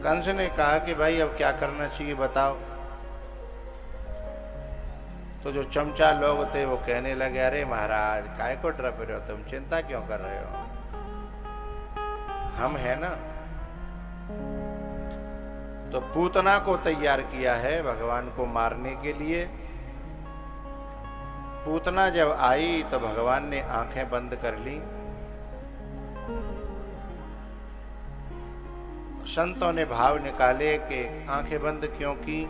कंस ने कहा कि भाई अब क्या करना चाहिए बताओ। तो जो चमचा लोग थे वो कहने लगे, अरे महाराज काय को डर रहे हो तुम, चिंता क्यों कर रहे हो, हम है ना। तो पूतना को तैयार किया है भगवान को मारने के लिए। पूतना जब आई तो भगवान ने आंखें बंद कर ली। संतों ने भाव निकाले कि आंखें बंद क्यों की।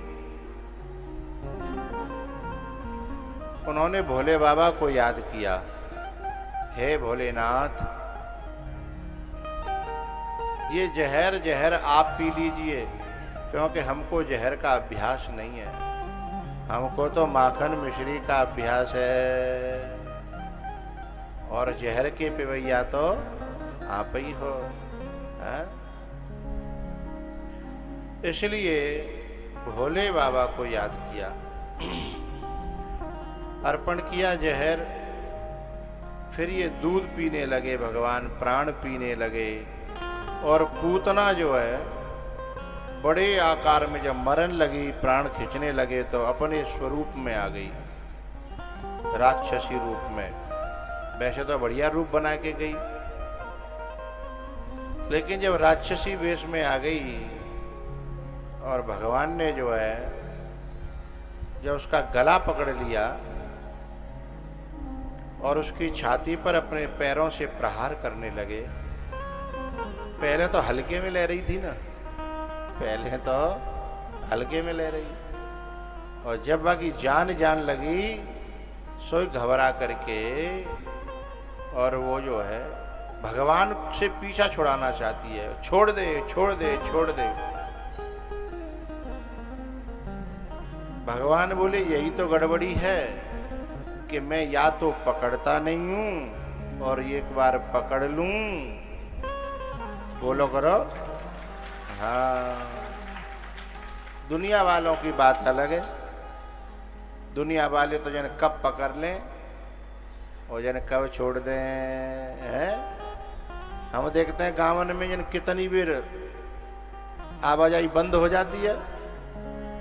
उन्होंने भोले बाबा को याद किया, हे भोलेनाथ ये जहर जहर आप पी लीजिए, क्योंकि हमको जहर का अभ्यास नहीं है, हमको तो माखन मिश्री का अभ्यास है, और जहर के पिवैया तो आप ही हो। है? इसलिए भोले बाबा को याद किया, अर्पण किया जहर। फिर ये दूध पीने लगे भगवान, प्राण पीने लगे। और पूतना जो है बड़े आकार में जब मरन लगी, प्राण खींचने लगे, तो अपने स्वरूप में आ गई, राक्षसी रूप में। वैसे तो बढ़िया रूप बना के गई, लेकिन जब राक्षसी वेश में आ गई और भगवान ने जो है जब उसका गला पकड़ लिया और उसकी छाती पर अपने पैरों से प्रहार करने लगे। पहले तो हल्के में ले रही थी ना, पहले तो हल्के में ले रही, और जब बाकी जान जान लगी सोई घबरा करके, और वो जो है भगवान से पीछा छुड़ाना चाहती है, छोड़ दे छोड़ दे छोड़ दे। भगवान बोले यही तो गड़बड़ी है कि मैं या तो पकड़ता नहीं हूं और एक बार पकड़ लूं, बोलो करो। हाँ, दुनिया वालों की बात अलग है। दुनिया वाले तो जन कब पकड़ लें और जन कब छोड़ दें। है? हम देखते हैं गांवन में जन कितनी बार आवाजाही बंद हो जाती है,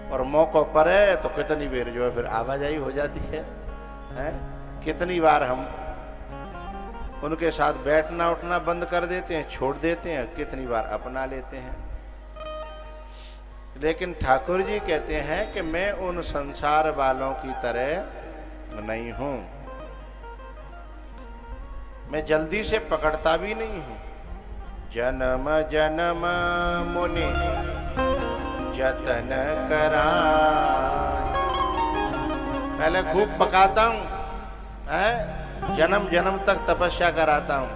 और मौकों पर है तो कितनी बार जो है फिर आवाजाही हो जाती है। कितनी बार हम उनके साथ बैठना उठना बंद कर देते हैं, छोड़ देते हैं, कितनी बार अपना लेते हैं। लेकिन ठाकुर जी कहते हैं कि मैं उन संसार वालों की तरह नहीं हूं, मैं जल्दी से पकड़ता भी नहीं हूं। जन्म जन्म मुनि जतन करा, पहले खूब पकाता हूं, जन्म जन्म तक तपस्या कराता हूं,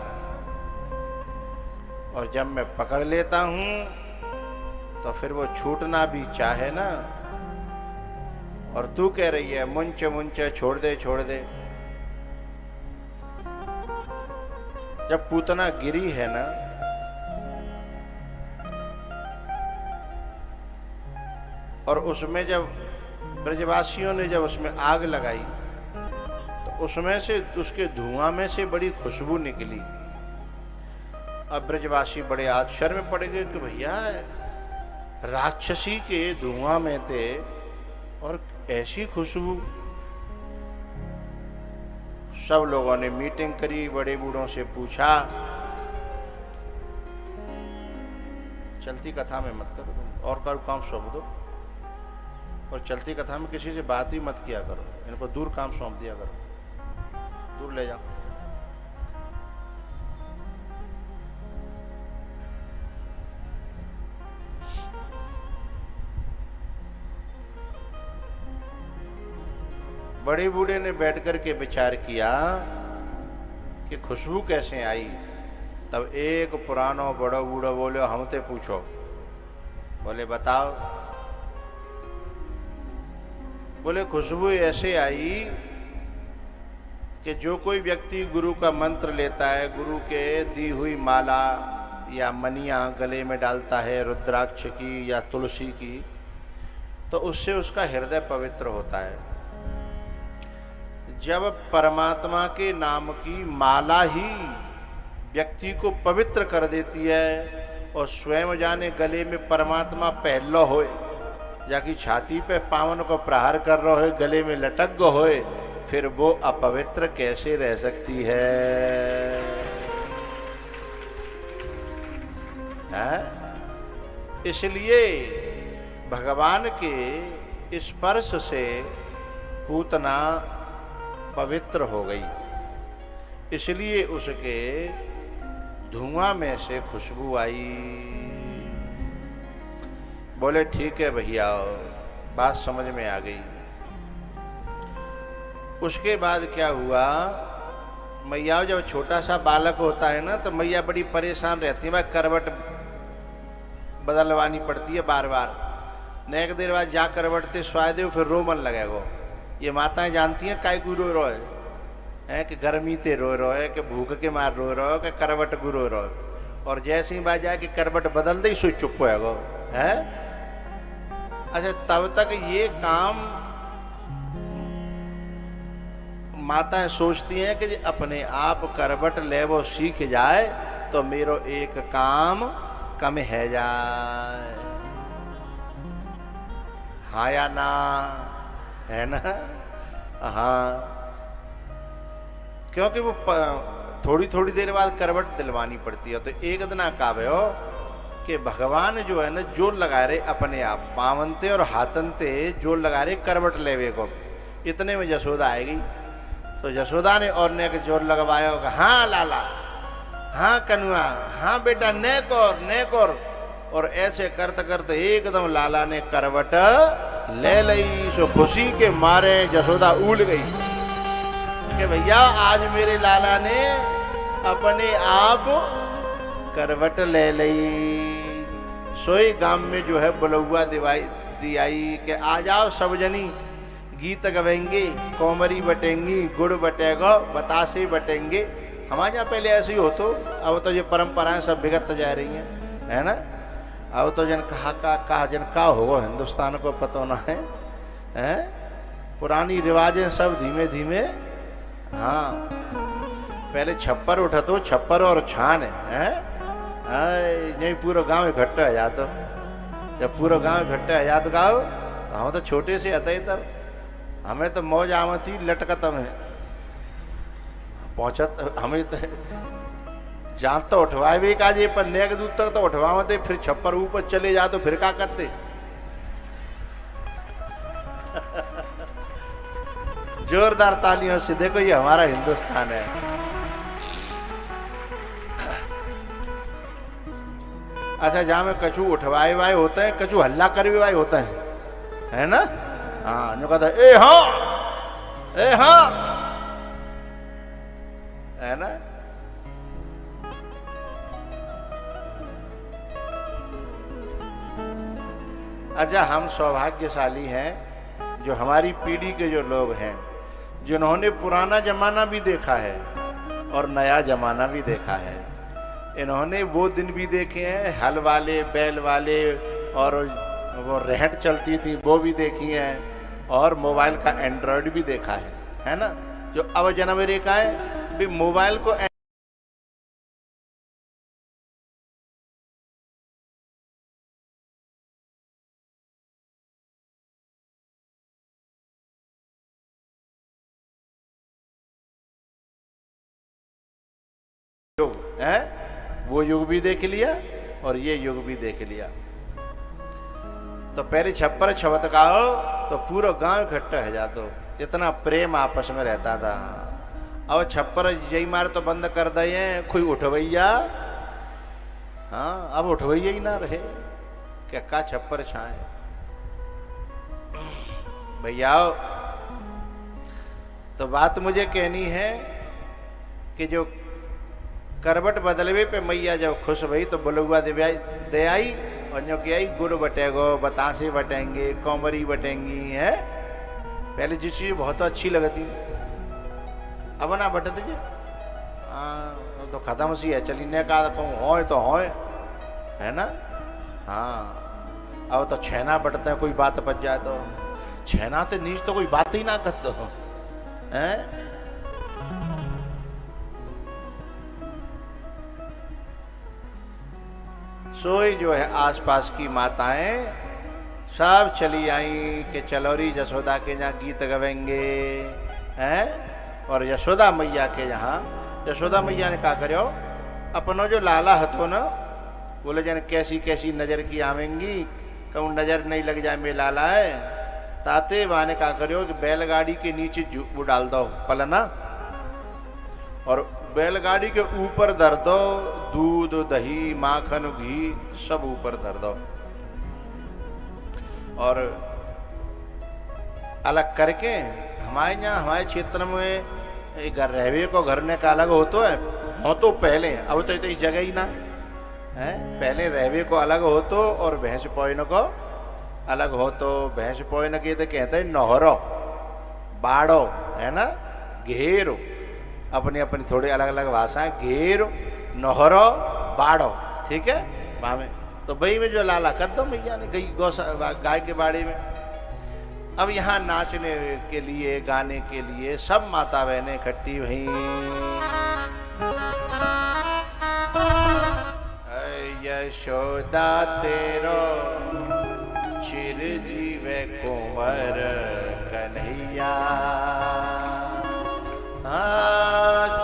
और जब मैं पकड़ लेता हूं तो फिर वो छूटना भी चाहे ना। और तू कह रही है मुंच मुंच छोड़ दे छोड़ दे। जब पूतना गिरी है ना, और उसमें जब ब्रजवासियों ने जब उसमें आग लगाई तो उसमें से, उसके धुआं में से बड़ी खुशबू निकली। अब ब्रजवासी बड़े आश्चर्य में पड़ गए कि भैया राक्षसी के धुआं में थे और ऐसी खुशबू। सब लोगों ने मीटिंग करी, बड़े बूढ़ों से पूछा। चलती कथा में मत करो तुम, और करो काम सौंप दो, और चलती कथा में किसी से बात ही मत किया करो, इनको दूर काम सौंप दिया करो, दूर ले जाओ। बड़े बूढ़े ने बैठकर के विचार किया कि खुशबू कैसे आई। तब एक पुरानो बड़ो बूढ़ो बोलो हमसे पूछो। बोले बताओ। बोले खुशबू ऐसे आई कि जो कोई व्यक्ति गुरु का मंत्र लेता है, गुरु के दी हुई माला या मनियां गले में डालता है, रुद्राक्ष की या तुलसी की, तो उससे उसका हृदय पवित्र होता है। जब परमात्मा के नाम की माला ही व्यक्ति को पवित्र कर देती है, और स्वयं जाने गले में परमात्मा पहलो होए, जाकि छाती पे पावन को प्रहार कर रहा हो, गले में लटक गो होए, फिर वो अपवित्र कैसे रह सकती है? इसलिए भगवान के स्पर्श से पूतना पवित्र हो गई, इसलिए उसके धुआं में से खुशबू आई। बोले ठीक है भैया, बात समझ में आ गई। उसके बाद क्या हुआ, मैया जब छोटा सा बालक होता है ना, तो मैया बड़ी परेशान रहती है, भाई करवट बदलवानी पड़ती है बार बार। नेक देर बाद जा करवटते स्वाय दे, फिर रो मन लगेगा। ये माताएं जानती हैं काय गुरु रो है कि गर्मी ते रो है, कि भूख के मार रो कि करवट गुरु रो, और जैसे ही बात जाए कि करवट बदल दे, सो चुप होएगा है। अच्छा, तब तक ये काम माताएं सोचती हैं कि अपने आप करवट ले वो सीख जाए तो मेरो एक काम कम है जाए। हाँ या ना, है ना? हाँ, क्योंकि वो थोड़ी थोड़ी देर बाद करवट दिलवानी पड़ती है। तो एक दिन का भयो कि भगवान जो है ना, जोर लगा रहे अपने आप, पावनते और हाथनते जोर लगा रहे करवट लेवे को। इतने में यशोदा आएगी, तो यशोदा ने और ने जोर लगवाया होगा, हाँ लाला, हाँ कनुआ, हाँ बेटा, नेक और ऐसे करते करते एकदम लाला ने करवट ले ली। सो खुशी के मारे यशोदा उड़ गई कि भैया आज मेरे लाला ने अपने आप करवट ले ली। सोई गांव में जो है बुलौआ दियाई कि आ जाओ सब जनी, गीत गवेंगे, कोमरी बटेंगी, गुड़ बटेगा, बतासे बटेंगे। हमारे यहाँ पहले ऐसे ही हो, तो अब तो ये परंपराएं सब बिगड़ते जा रही हैं, है ना? अब तो जन कहा जन का हो हिंदुस्तान को पता ना है, हैं? पुरानी रिवाजें सब धीमे धीमे, हाँ, पहले छप्पर उठा तो छप्पर और छान है, नहीं पूरा गांव इकट्ठा है जातो। जब पूरा गांव इकट्ठा है जात गाँव, तो हम तो छोटे से आते ही, तब हमें तो मौज आमती लटकत में पहुंचत, हमें तो जान तो उठवाए भी काजे, पर नेक दूर तक तो उठवाते, फिर छप्पर ऊपर चले जा तो फिर क्या करते? जोरदार तालियों से देखो, ये हमारा हिंदुस्तान है। अच्छा, जहां में कछु उठवाए वाए होते हैं, कछु हल्ला करवे वाए होते हैं, है ना? हाँ, जो कहता है ए हाँ, है ना? अच्छा, हम सौभाग्यशाली हैं जो हमारी पीढ़ी के जो लोग हैं, जिन्होंने पुराना जमाना भी देखा है और नया जमाना भी देखा है। इन्होंने वो दिन भी देखे हैं, हल वाले, बैल वाले, और वो रहट चलती थी वो भी देखी है, और मोबाइल का एंड्रॉयड भी देखा है ना? जो अब जनवरी का है भी मोबाइल को है, वो युग भी देख लिया और ये युग भी देख लिया। तो पहले छप्पर छवतकाओ तो पूरा गांव इकट्ठा है जातो, इतना प्रेम आपस में रहता था। अब छप्पर यही मार तो बंद कर दिए, कोई उठवैया, हाँ, अब उठवैया ही ना रहे, क्या का छप्पर छाए भैया। तो बात मुझे कहनी है कि जो करवट बदलवे पे मैया जब खुश भई तो बुलुआ दे आई, और जो कि आई गुड़ बटेगो, बतासे बटेंगे, कोमरी बटेंगी, है। पहले जो चीज बहुत अच्छी लगती, अब ना बटते जी, हाँ तो खत्म सी है, चलीने का हो तो हो, है ना। हाँ, अब तो छेना बटते हैं, कोई बात बच जाए तो छेना ते नीच तो कोई बात ही ना करते हो, है। सोई जो है आसपास की माताएं सब चली आई कि चलोरी यशोदा के यहाँ गीत गवेंगे हैं। और यशोदा मैया के यहाँ यशोदा मैया ने कहा करो अपनो जो लाला हतो ना बोले जन कैसी कैसी नजर की आवेंगी कहूँ नजर नहीं लग जाए मेरे लाला है ताते वाने कहा करो कि बैलगाड़ी के नीचे वो डाल दो पलना और बैलगाड़ी के ऊपर धर दो दूध दही माखन घी सब ऊपर धर दो और अलग करके हमारे यहाँ हमारे क्षेत्र में घर रहवे को घर ने का अलग होतो है हो तो पहले अब तो इतनी जगह ही ना है। पहले रहवे को अलग हो तो और भैंस पोयन को अलग हो तो भैंस पोयन के तो कहते हैं नहरो बाड़ो है ना घेरो अपनी अपनी थोड़ी अलग अलग भाषाएं घेरो नहरो बाड़ो ठीक है वहां में तो भाई में जो लाला कर दो मैया ने गई गाय के बाड़े में। अब यहाँ नाचने के लिए गाने के लिए सब माता बहनें इकट्ठी हुई। यशोदा तेरो चिरजीव कुंवर कन्हैया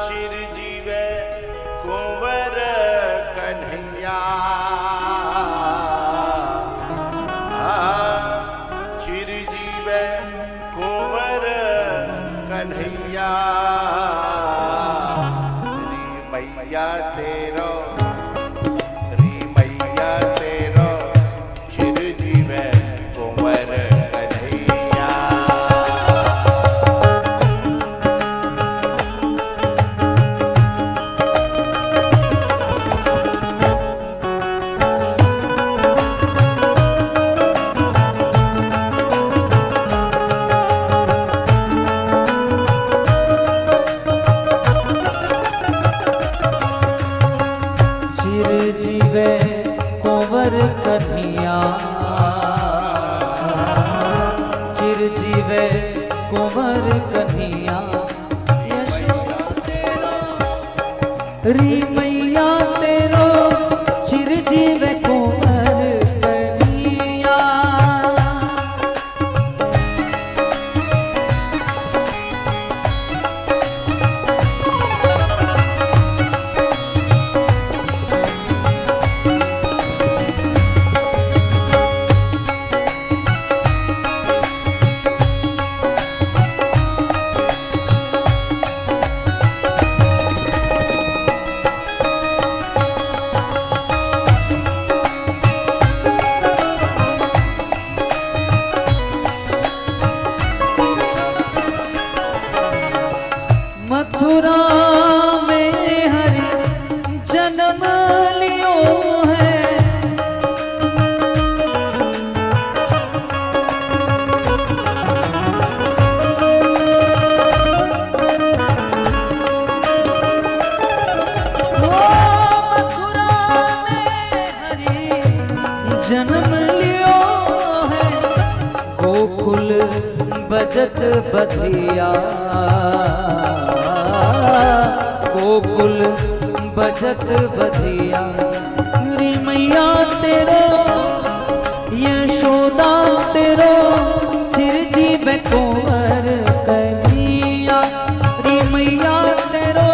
चिरजीव कुंवर कन्हैया चिरजीव कुंवर कन्हैया मैया तेरो चिरजीवे कुंवर कन्हैया री मैया तेरो चिरजीवे कुंवर कन्हैया मथुरा में हरि जन्म लियो है मथुरा में हरि जन्म लियो है गोकुल बजत बधिया गोकुल बजत बधिया री मैया तेरो यशोदा तेरो चिरजीव कुंवर कन्हैया री मैया तेरो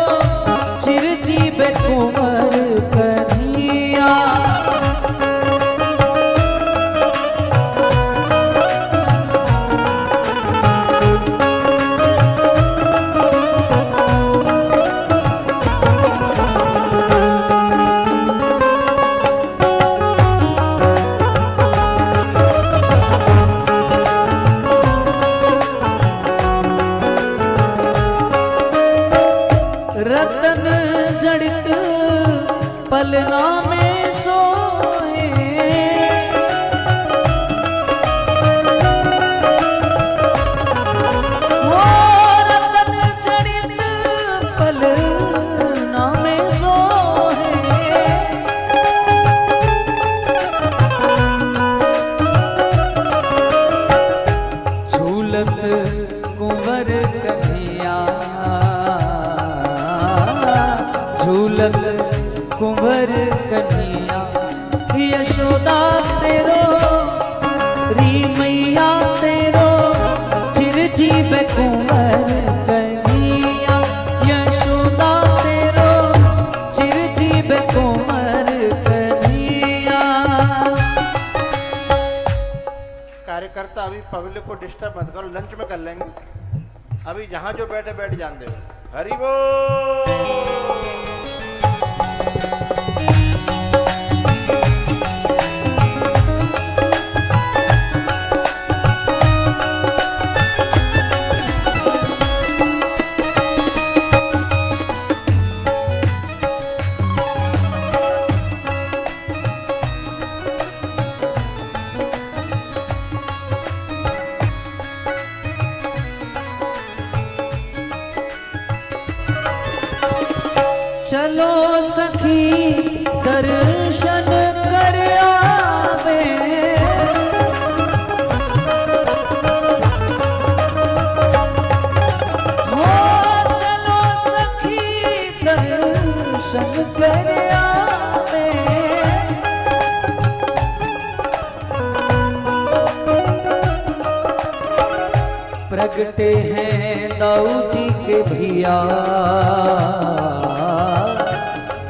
चिरजीव कुंवर कन्हैया री मैया तेरो चिरजीव कुंवर कन्हैया यशोदा तेरो चिरजीव कुंवर कन्हैया। कार्यकर्ता अभी पब्लिक को डिस्टर्ब मत करो, लंच में कर लेंगे। अभी जहां जो बैठे बैठ जान दे। हरि बोल। चलो सखी दर्शन कर आवे, हो चलो सखी दर्शन कर आवे। प्रगटे हैं दाऊ जी के भैया,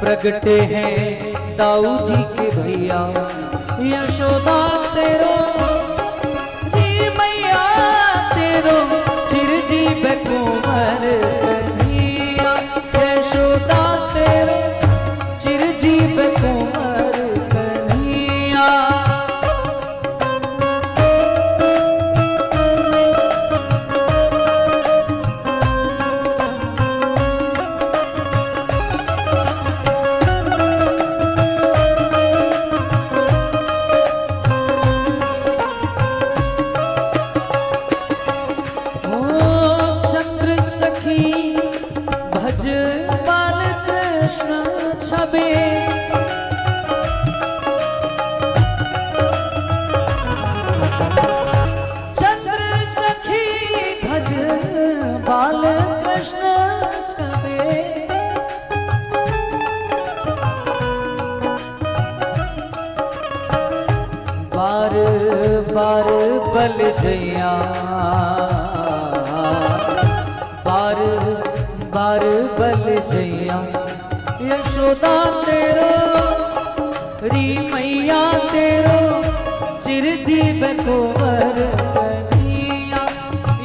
प्रगटे हैं दाऊ जी के भैया यशोदा तेरो री मैया तेरो चिरजीव कुंवर कन्हैया यशोदा तेरो चिरजीव कुंवर कन्हैया। चंद्र सखी भज बाल कृष्ण छबे, बार बार बल जया, बार बार बल जया यशोदा तेरो री मैया तेरो चिरजीव कुंवर कन्हैया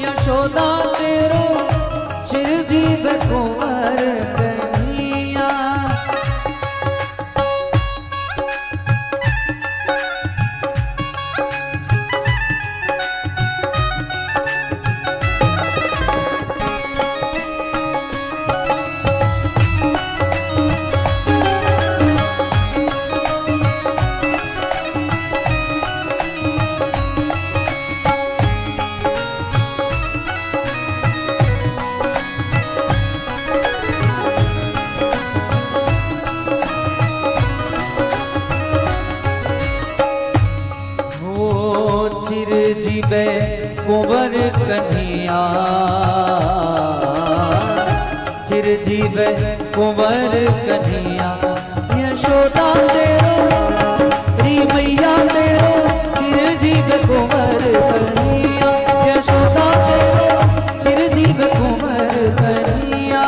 यशोदा तेरो चिरजीव कुंवर कन्हैया। चिरजीव कुंवर कन्हैया चिरजीव कुंवर कन्हैया यशोदा तेरो री मैया तेरो चिरजीव कुंवर कन्हैया यशोदा तेरो चिरजीव कुंवर कन्हैया।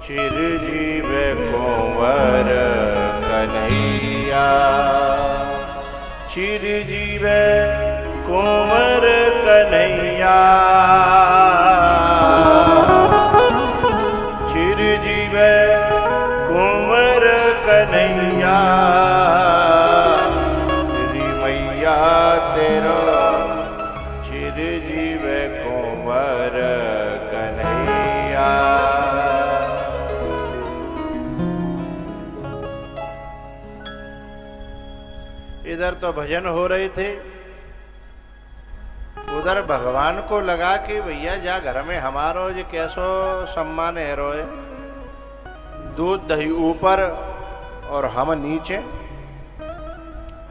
चिरजीव कुंवर कन्हैया चिरजीव कुंवर कन्हैया चिरजीव कुंवर कन्हैया श्री मैया तेरो चिरजीव कुंवर कन्हैया। इधर तो भजन हो रहे थे उधर भगवान को लगा कि भैया जा घर में हमारो जो कैसो सम्मान है रोए, दूध दही ऊपर और हम नीचे,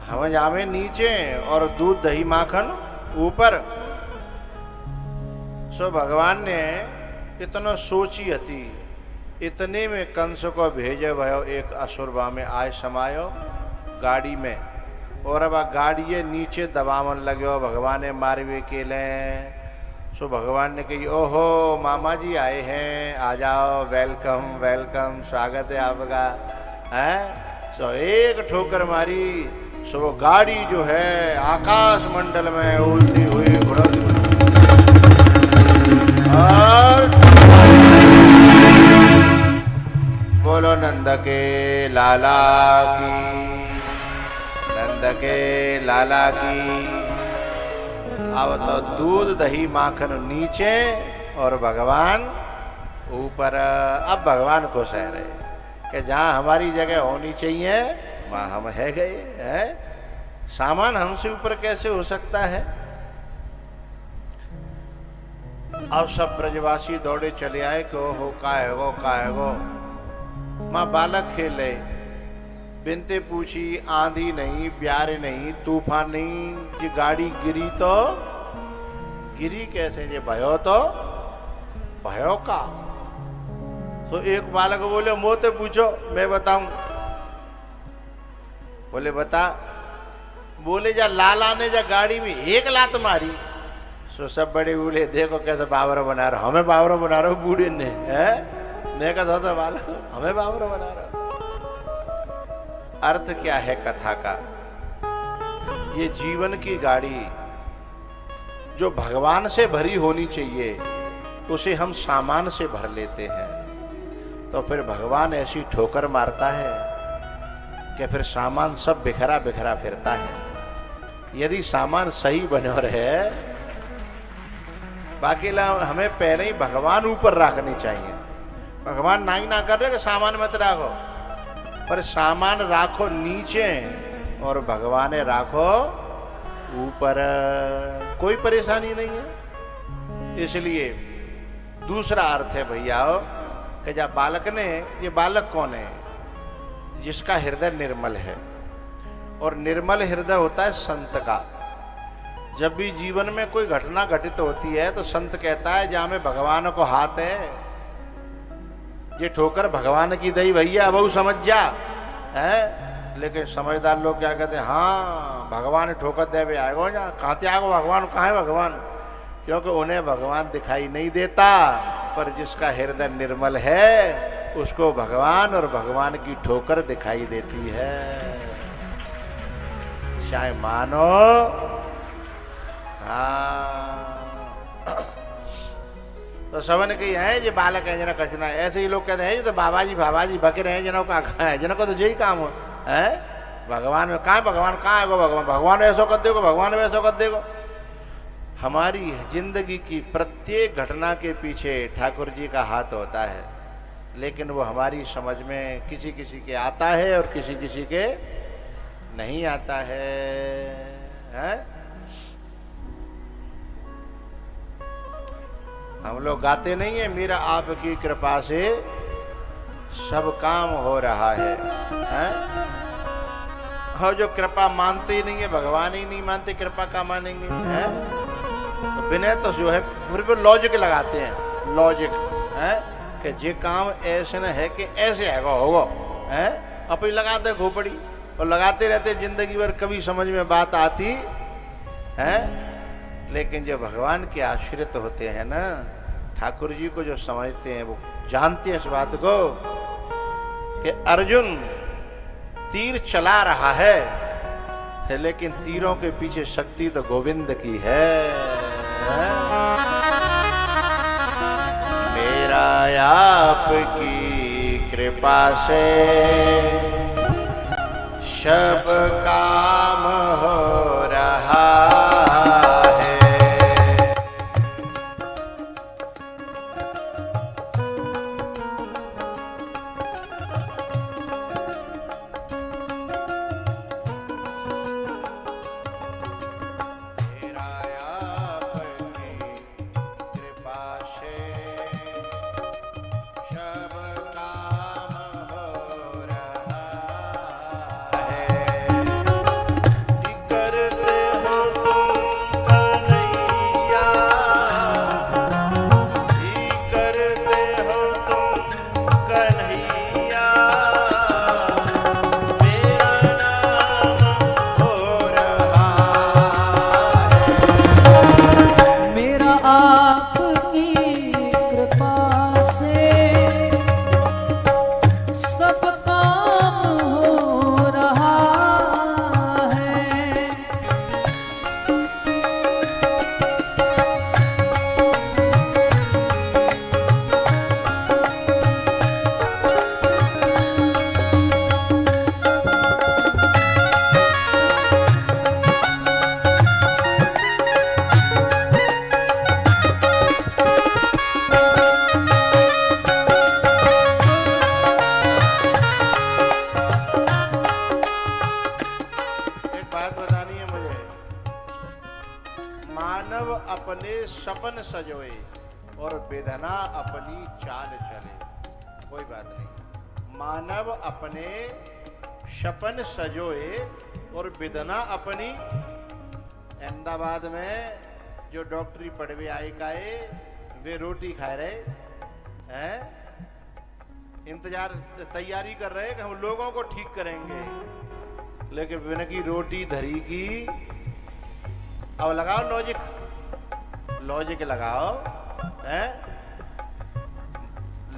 हम जावे नीचे और दूध दही माखन ऊपर। सो भगवान ने इतना सोची हती, इतने में कंस को भेजे भयो एक असुरवा में आय समायो गाड़ी में, और अब गाड़ी नीचे दबावन लगे भगवान ने मारवे के लिए। सो भगवान ने कही ओहो मामा जी आए हैं, आ जाओ, वेलकम वेलकम, स्वागत है आपका, हैं। सो एक ठोकर मारी, सो वो गाड़ी जो है आकाश मंडल में उड़ती हुई बुढ़क, और बोलो नंद के लाला की, नंद के लाला की। अब तो दूध दही माखन नीचे और भगवान ऊपर। अब भगवान खुश है रहे कि जहां हमारी जगह होनी चाहिए वहां हम है गए हैं। सामान हमसे ऊपर कैसे हो सकता है। अब सब ब्रजवासी दौड़े चले आए कि ओहो का है गो। माँ बालक खेले, बिनते पूछी, आंधी नहीं, ब्यारे नहीं, तूफान नहीं, ये गाड़ी गिरी तो गिरी कैसे, ये भयो तो भयो का। तो एक बालक बोले मोते पूछो मैं बताऊं। बोले बता। बोले जा लाला ने जा गाड़ी में एक लात मारी। सो सब बड़े बोले देखो कैसे बाबर बना रहा, हमें बाबर बना रहा बूढ़े ने, है का बालक हमें बाबर बना रहा। अर्थ क्या है कथा का। ये जीवन की गाड़ी जो भगवान से भरी होनी चाहिए उसे हम सामान से भर लेते हैं, तो फिर भगवान ऐसी ठोकर मारता है कि फिर सामान सब बिखरा बिखरा फिरता है। यदि सामान सही बने रहे, बाकी हमें पहले ही भगवान ऊपर रखने चाहिए। भगवान ना ही ना कर रहे कि सामान मत राखो, पर सामान राखो नीचे और भगवान राखो ऊपर, कोई परेशानी नहीं है। इसलिए दूसरा अर्थ है भैया कि जब बालक ने, ये बालक कौन है, जिसका हृदय निर्मल है, और निर्मल हृदय होता है संत का। जब भी जीवन में कोई घटना घटित होती है तो संत कहता है जहां में भगवान को हाथ है, ये ठोकर भगवान की दई भैया, अब समझ जा है। लेकिन समझदार लोग क्या कहते हैं, हाँ भगवान ठोकर दे भी आएगो जा, कहते आगो भगवान, कहाँ है भगवान, क्योंकि उन्हें भगवान दिखाई नहीं देता, पर जिसका हृदय निर्मल है उसको भगवान और भगवान की ठोकर दिखाई देती है। चाहे मानो तो सबने कही है जो बालक है जना कचना है। ऐसे ही लोग कहते हैं जो तो बाबा जी बकरे हैं जनों का है, जनों को तो यही काम हो है। भगवान में कहाँ है गो भगवान, भगवान ऐसा कर देगो, भगवान वैसा कर देगो। हमारी जिंदगी की प्रत्येक घटना के पीछे ठाकुर जी का हाथ होता है, लेकिन वो हमारी समझ में किसी किसी के आता है और किसी किसी के नहीं आता है? हम लोग गाते नहीं है, मेरा आपकी कृपा से सब काम हो रहा है? और जो कृपा मानते ही नहीं है, भगवान ही नहीं मानते, कृपा का मानेंगे हैं? तो बिना तो जो है फिर भी लॉजिक लगाते हैं, लॉजिक है कि जे काम ऐसे न है कि ऐसे है होगा है, अपनी लगाते खोपड़ी और लगाते रहते जिंदगी भर, कभी समझ में बात आती है। लेकिन जो भगवान के आश्रित होते हैं ना, ठाकुर जी को जो समझते हैं वो जानते हैं इस बात को कि अर्जुन तीर चला रहा है, लेकिन तीरों के पीछे शक्ति तो गोविंद की है। मेरा आपकी कृपा से सब काम हो रहा है। मेरा मानव अपने सपन सजोए और विधना अपनी चाल चले। कोई बात नहीं, मानव अपने सपन सजोए और विधना अपनी। अहमदाबाद में जो डॉक्टरी पढ़वे आए काए वे रोटी खा रहे हैं, इंतजार तैयारी कर रहे हैं कि हम लोगों को ठीक करेंगे, लेकिन बिना की रोटी धरी की। अब लगाओ लॉजिक, लॉजिक लगाओ हैं।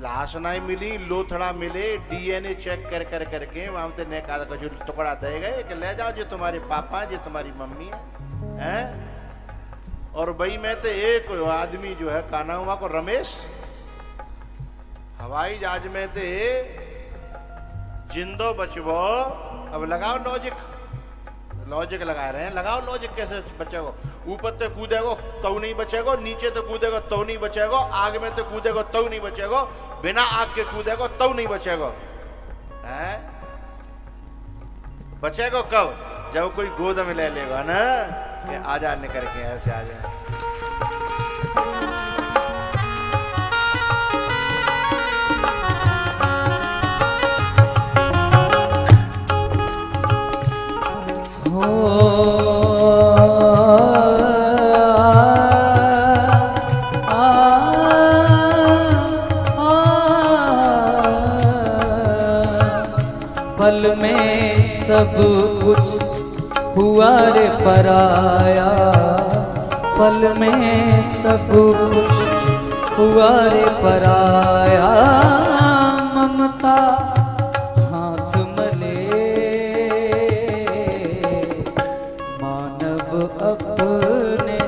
लाश नहीं मिली, लोथड़ा मिले, डीएनए चेक कर कर करके वहां से ने का कुछ टुकड़ा दे गए कि ले जाओ, जो तुम्हारे पापा जो तुम्हारी मम्मी है। और भाई मैं तो एक आदमी जो है काना हुआ को रमेश हवाई जहाज में थे जिंदो बचबो। अब लगाओ लॉजिक, लॉजिक लगा रहे हैं, लगाओ लॉजिक। कैसे बचेगो? ऊपर तो कूदेगो तो नहीं बचेगो, नीचे तो कूदेगो तो नहीं बचेगो, आग में तो कूदेगो तो नहीं बचेगो, बिना आग के कूदेगो तो नहीं बचेगो। हैं? बचेगो कब? जब कोई गोद में ले लेगा ना, आजा निकल के ऐसे आ जाए। पल में सब कुछ हुआ रे पराया, पल में सब कुछ हुआ रे पराया। ममता हाथ मले मानव अपने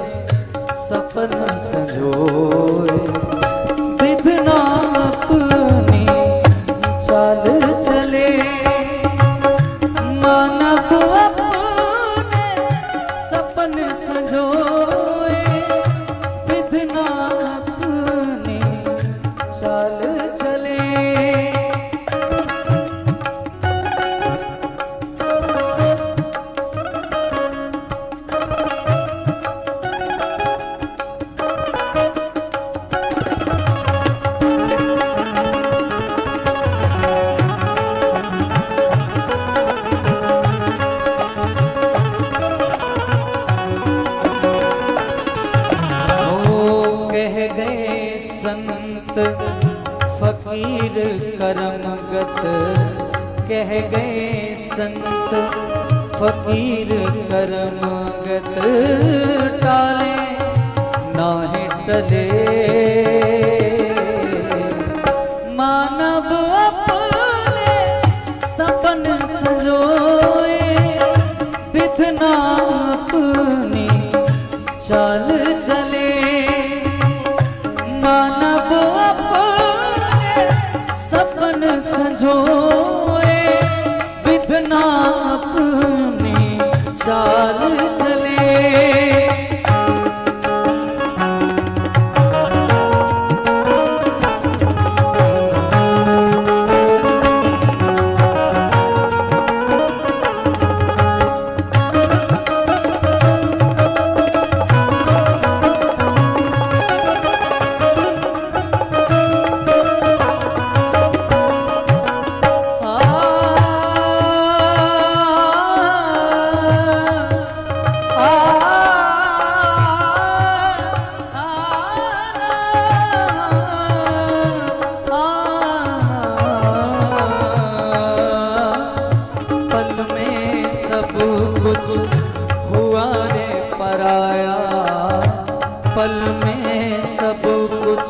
सपन संजोए, विधना अपनी चाल चले। मानव अपने सपन संजोए, विधना अपनी चाल चले। संत फकीर करमगत, कह गए संत फकीर करमगत। टाले नाहे टले मानव अपने सपन संजोए, विधना अपनी चाल चले। मानव अपने सपन संजोए, विधना अपनी चाल चले। हुआ रे पराया, पल में सब कुछ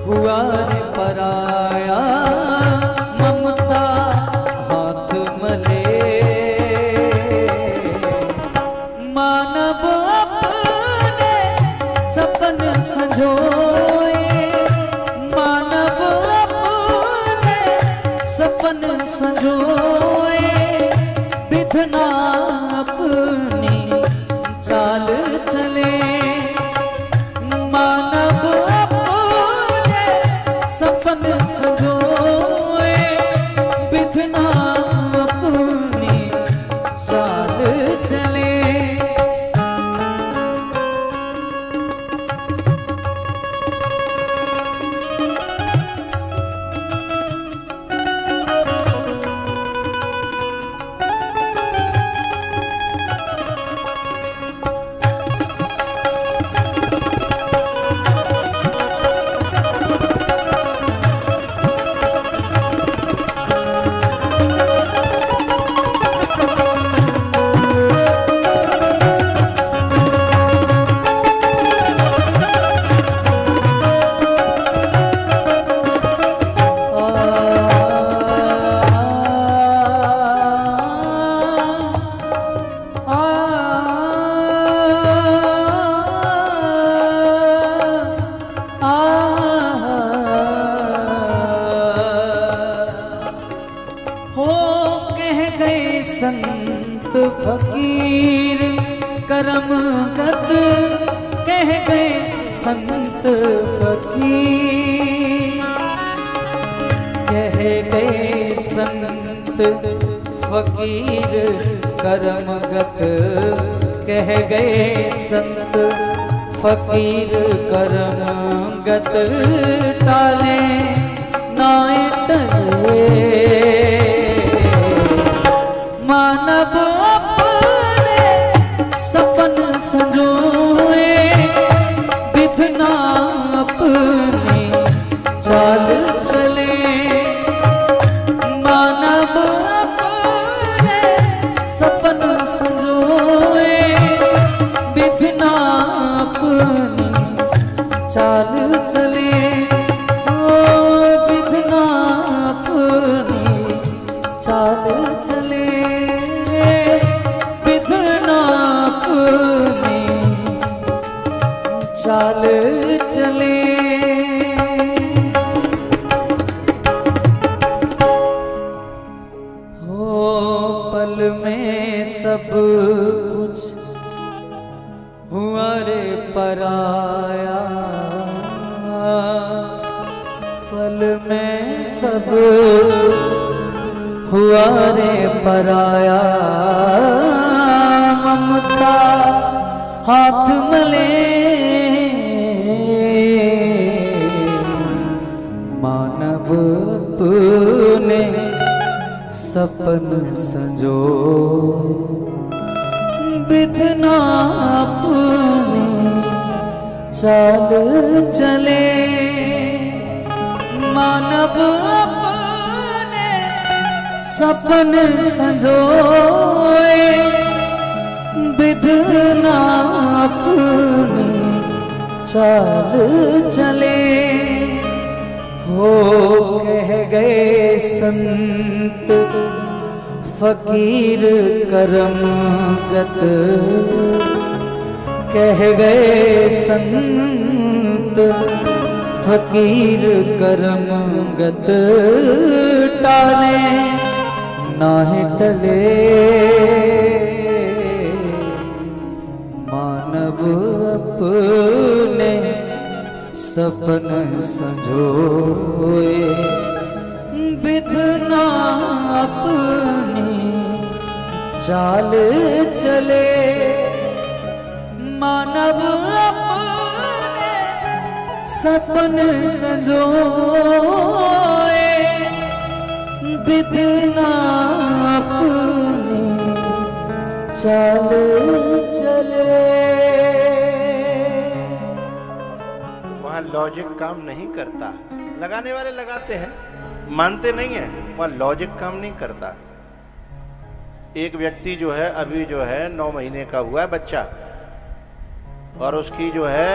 हुआ रे पराया। ममता हाथ मले मानव अपने सपन संजोए, मानव अपने सपन संजोए, विधना अपनी चाल चले। मानव अपने सपन संजोए, विधना अपनी चाल चले। कर्मगत कह गए संत फकीर, कह गए संत फकीर कर्मगत कह गए संत फकीर कर्मगत टाले नाए टले मानव अपने सपन संजोए विधना अपनी चाल चले मानव अपने सपन संजोए विधना अपनी चाल चले विधना अपनी चाल चले विधना अपनी चाल चले। हो पल में सब कुछ हुआ रे पराया, पल में सब हुआ रे पराया, ममता हाथ मले मानव अपने सपन संजो विधना अपनी चाल चले मानव अपने सपन संजोए विधना अपनी चाल चले। हो कह गए संत फकीर कर्मगत कह गए संत फकीर कर्मगत टाले नाहे टले मानव अपने सपन संजोए विधना अपनी चाल चले मानव अपने सपन संजोए विधना अपनी चाल चले। वहां लॉजिक काम नहीं करता, लगाने वाले लगाते हैं, मानते नहीं है, वहां लॉजिक काम नहीं करता। एक व्यक्ति जो है अभी जो है 9 महीने का हुआ है बच्चा, और उसकी जो है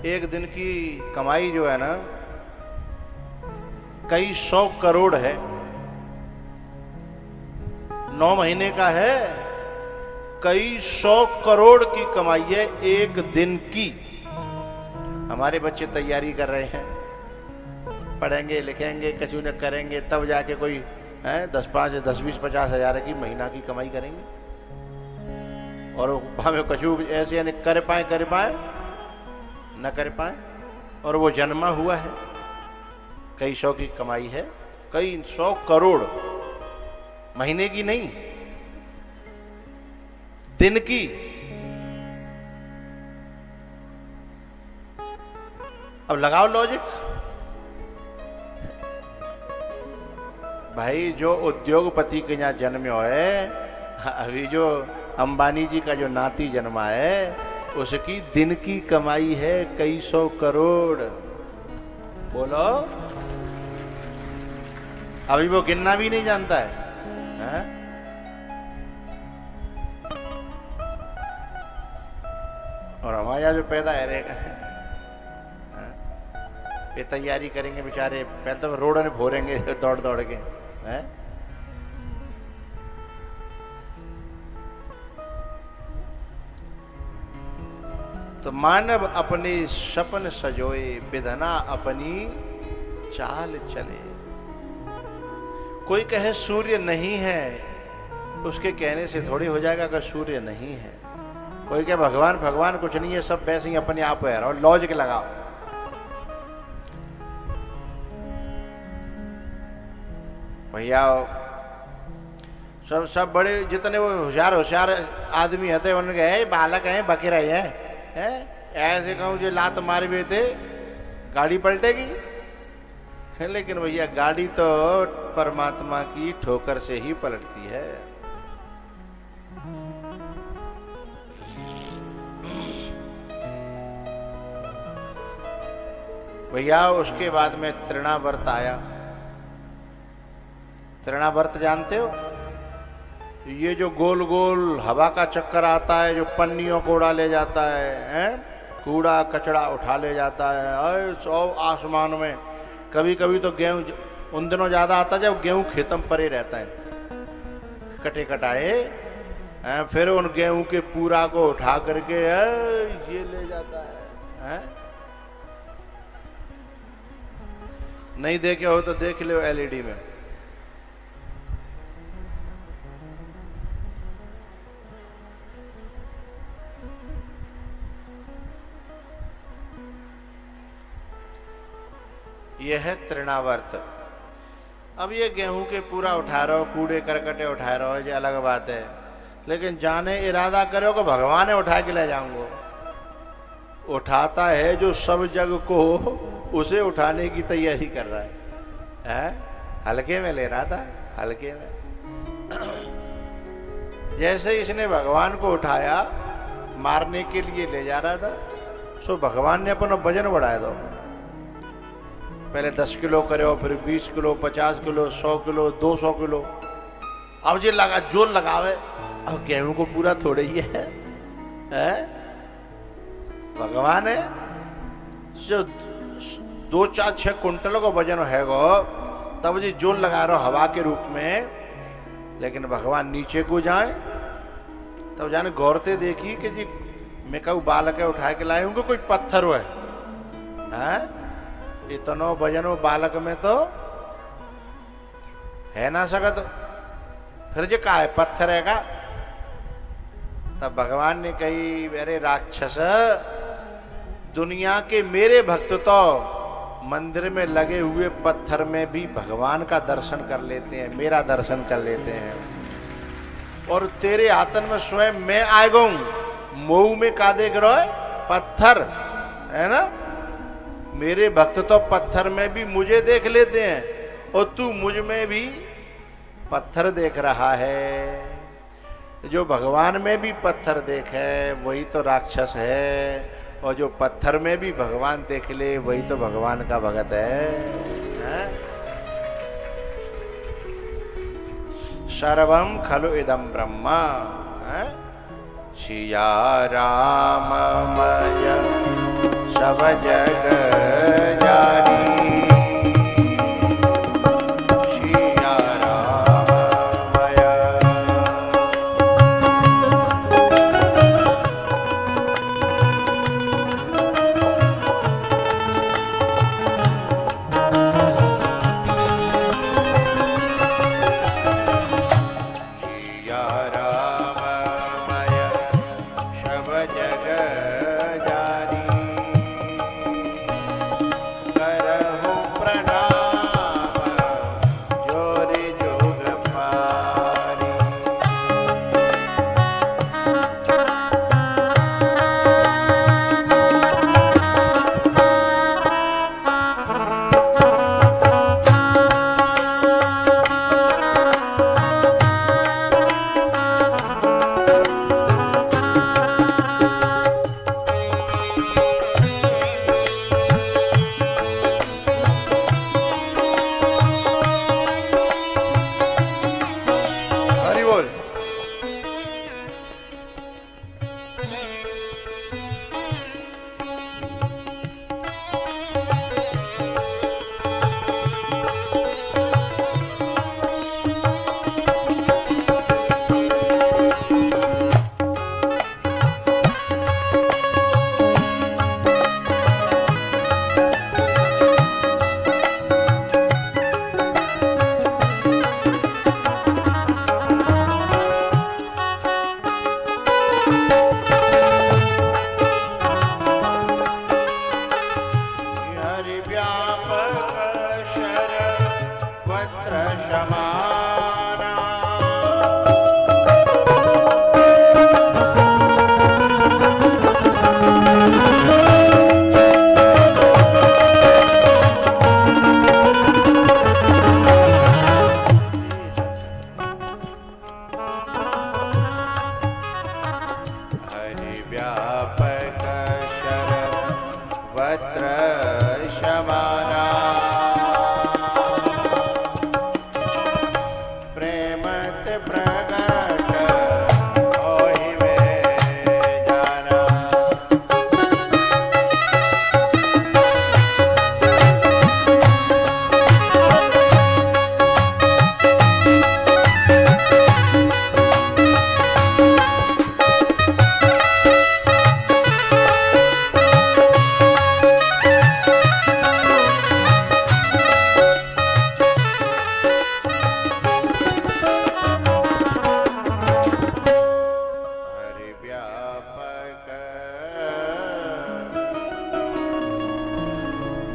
एक दिन की कमाई जो है ना कई 100 करोड़ है। 9 महीने का है, कई 100 करोड़ की कमाई है एक दिन की। हमारे बच्चे तैयारी कर रहे हैं, पढ़ेंगे लिखेंगे कछु न करेंगे, तब जाके कोई 10-20-50 हजार की महीना की कमाई करेंगे, और हमें कछु ऐसे यानी कर पाए न कर पाए। और वो जन्मा हुआ है, कई 100 की कमाई है, कई 100 करोड़ महीने की नहीं, दिन की। अब लगाओ लॉजिक भाई। जो उद्योगपति के यहाँ जन्म है, अभी जो अंबानी जी का जो नाती जन्मा है, उसकी दिन की कमाई है कई 100 करोड़। बोलो, अभी वो गिनना भी नहीं जानता है, है? और हमारे यहाँ जो पैदा है रहेगा, ये तैयारी करेंगे बेचारे, पहले तो रोड में भोरेंगे दौड़ दौड़ के, हैं? तो मानव अपने सपन सजोए विधना अपनी चाल चले। कोई कहे सूर्य नहीं है, उसके कहने से थोड़ी हो जाएगा अगर सूर्य नहीं है। कोई कहे भगवान भगवान कुछ नहीं है, सब वैसे ही अपने आप है, और लॉजिक लगाओ। भैया सब बड़े जितने वो होशियार होशियार आदमी है उन्होंने कहे बालक हैं बकेरा है ऐसे कहूँ जो लात मारे हुए थे गाड़ी पलटेगी। लेकिन भैया गाड़ी तो परमात्मा की ठोकर से ही पलटती है। भैया उसके बाद में तृणावर्त आया। तृणावर्त जानते हो? ये जो गोल गोल हवा का चक्कर आता है, जो पन्नियों को उड़ा ले जाता है, कूड़ा कचड़ा उठा ले जाता है सौ आसमान में। कभी कभी तो गेहूं उन दिनों ज्यादा आता जब गेहूं खेतों परे रहता है, कटे कटाए, फिर उन गेहूं के पूरा को उठा करके ये ले जाता है। नहीं देखे हो तो देख लो एलईडी में। यह है तृणावर्त। अब ये गेहूं के पूरा उठा रहे हो, कूड़े करकटे उठा रहे हो, ये अलग बात है। लेकिन जाने इरादा करो कि भगवान ने उठा के ले जाऊंगा, उठाता है जो सब जग को उसे उठाने की तैयारी कर रहा है? हल्के में ले रहा था, हल्के में। जैसे इसने भगवान को उठाया, मारने के लिए ले जा रहा था, सो भगवान ने अपना वजन बढ़ाया दो। पहले 10 किलो करो, फिर 20 किलो, 50 किलो, 100 किलो, 200 किलो। अब जो लगा जोर लगावे, अब गेहूं को पूरा थोड़े ही है? भगवान है जो 2, 4, 6 कुंटलों का वजन है गो, तब जी जोर लगा रहा हवा के रूप में। लेकिन भगवान नीचे को जाए तब जाने गौरते देखी कि जी मैं कहूँ बालक है उठा के लाए होंगे, कोई पत्थर है, इतनो वजनो बालक में तो है ना सकत, फिर जो कहा है पत्थर है का। तब भगवान ने कही अरे राक्षस, दुनिया के मेरे भक्त तो मंदिर में लगे हुए पत्थर में भी भगवान का दर्शन कर लेते हैं, मेरा दर्शन कर लेते हैं, और तेरे आतन में स्वयं मैं आ गऊं, मऊ में का देख रहा है? पत्थर है ना। मेरे भक्त तो पत्थर में भी मुझे देख लेते हैं, और तू मुझ में भी पत्थर देख रहा है। जो भगवान में भी पत्थर देखे वही तो राक्षस है, और जो पत्थर में भी भगवान देख ले वही तो भगवान का भगत है? सर्वम खलु इदम ब्रह्मा। सिया राममय सब जग जानी, सिया राममय। सिया राममय सब जग जानी।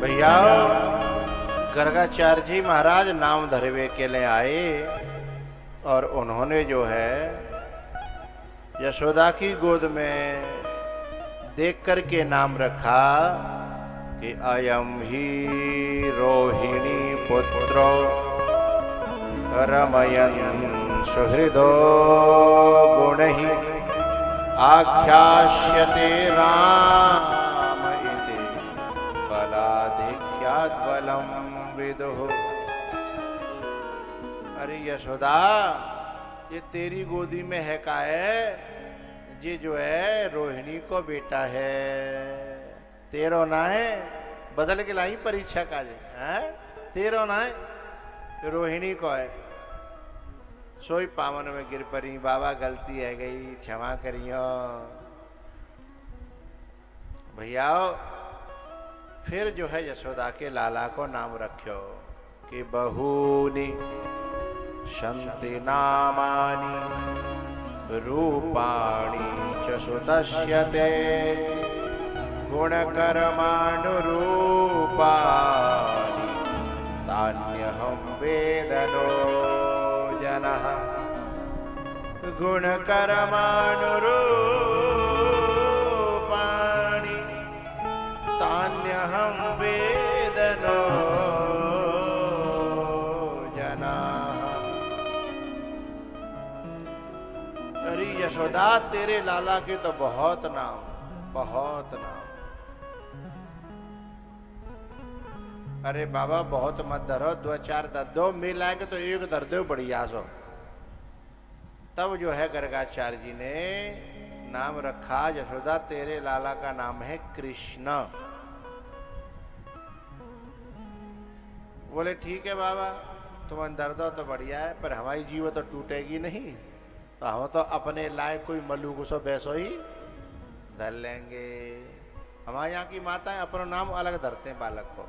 भैया गर्गाचार्य जी महाराज नाम धरवे के लिए आए और उन्होंने जो है यशोदा की गोद में देख कर के नाम रखा कि अयम ही रोहिणी पुत्रो रमयन सुहृदो गुणहि आख्यास्यते राम इति बलाधिक्यात् बलम विदुः। अरे यशोदा, ये तेरी गोदी में है का है? ये जो है रोहिणी को बेटा है, तेरो ना है। बदल के लाई परीक्षा का है, तेरो ना है, रोहिणी को है। सोई पावन में गिर पड़ी, बाबा गलती है गई, क्षमा करियो। भैया फिर जो है यशोदा के लाला को नाम रखो कि बहूनि शन्ति नामानि रूपाणि च सुतस्य ते गुणकर्मानुरूपाणि तान्यहं वेदनो जनः। गुणकर्मानुरूपाणि तान्यहं वेदनो जनः। अरे यशोदा, तेरे लाला के तो बहुत नाम, बहुत नाम। अरे बाबा बहुत मत धरो, दो चार दर दो, मिला के तो एक दर दो बढ़िया सो। तब जो है गर्गाचार्य जी ने नाम रखा, यशोदा तेरे लाला का नाम है कृष्ण। बोले ठीक है बाबा, तुम अंदर दो तो बढ़िया है, पर हमारी जीव तो टूटेगी नहीं, तो हम तो अपने लायक कोई मलूक सो बैसो ही धर लेंगे। हमारे यहाँ की माताएं अपना नाम अलग धरते हैं बालक को,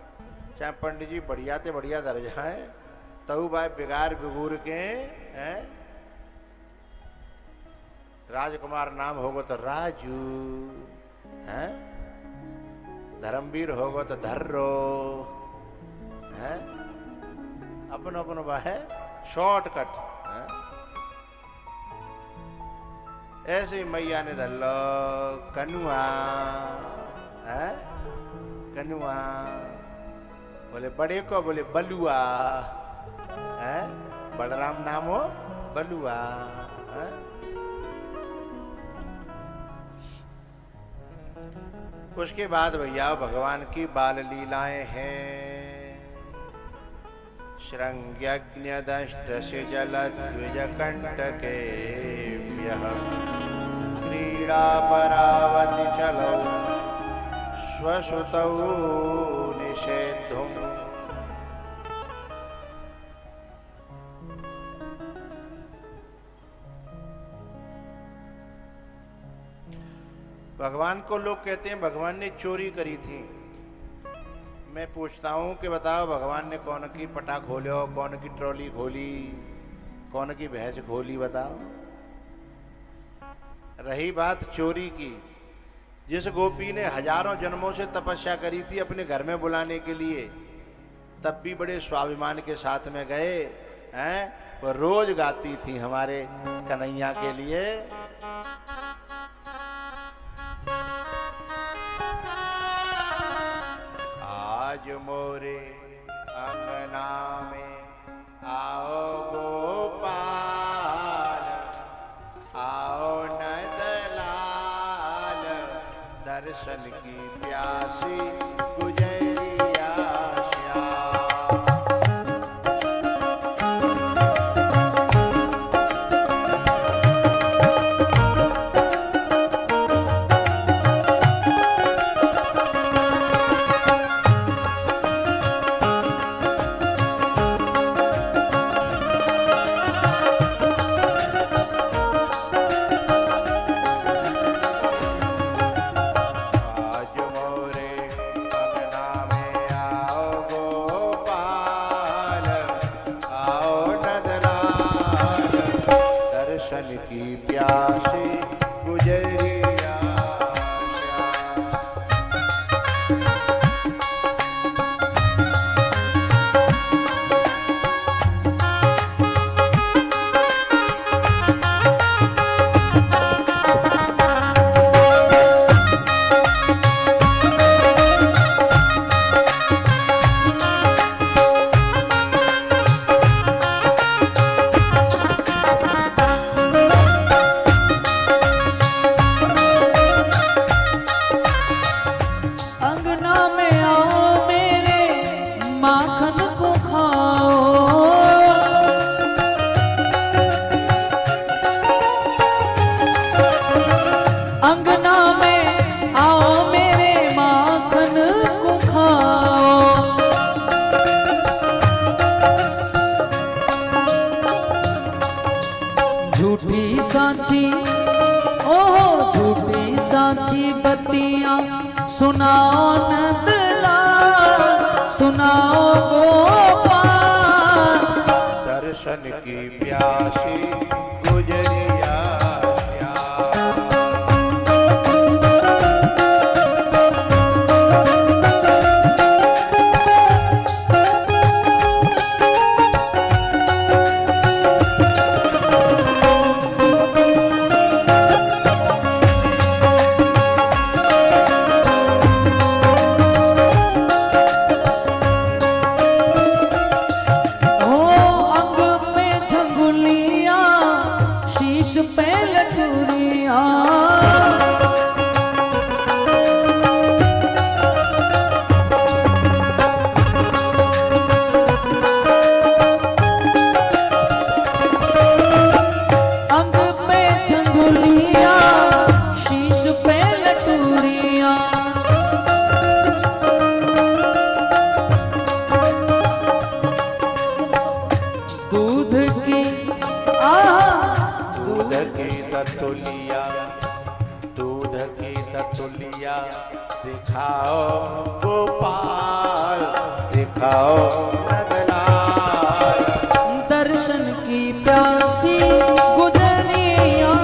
चाहे पंडित जी बढ़िया ते बढ़िया धर जाए, तऊ भाई बिगाड़ बिगूर के हैं। राजकुमार नाम होगा तो राजू हैं, धर्मवीर होगा तो धर्रो हैं, अपनो अपनो बाहे शॉर्टकट है। ऐसे ही मैया ने धर लो कनुआ है, कनुआ। बोले बड़े को बोले बलुआ है, बलराम नाम हो बलुआ है। उसके बाद भैया भगवान की बाल लीलाएं हैं। श्रृंग्यज्ञदष्टस्य जलद्विजकण्टकेभ्यः क्रीडा परावति चलौ स्वसुतौ निषेद्धुम्। भगवान को लोग कहते हैं भगवान ने चोरी करी थी। मैं पूछता हूं कि बताओ भगवान ने कौन की पटा खोलो, कौन की ट्रॉली खोली, कौन की भैंस खोली, बताओ। रही बात चोरी की, जिस गोपी ने हजारों जन्मों से तपस्या करी थी अपने घर में बुलाने के लिए, तब भी बड़े स्वाभिमान के साथ में गए हैं। वो रोज गाती थी हमारे कन्हैया के लिए, आज मोरे अंगना में आओ गोपाल, आओ नंदलाल, दर्शन की प्यासी गुजरिया श्याम। आज मोरे अंगना बत्तियां सुनाओ नंदलाल, सुनाओ गोपाल। दर्शन की प्यासी गुजरिया पे लटूरिया, अंग पे झंझुलिया, शीश पे लटूरिया। दूध की दूध की ततुलिया, दूध की ततुलिया दिखाओ गोपाल, दिखाओ नंदलाल। दर्शन की प्यासी गुजरिया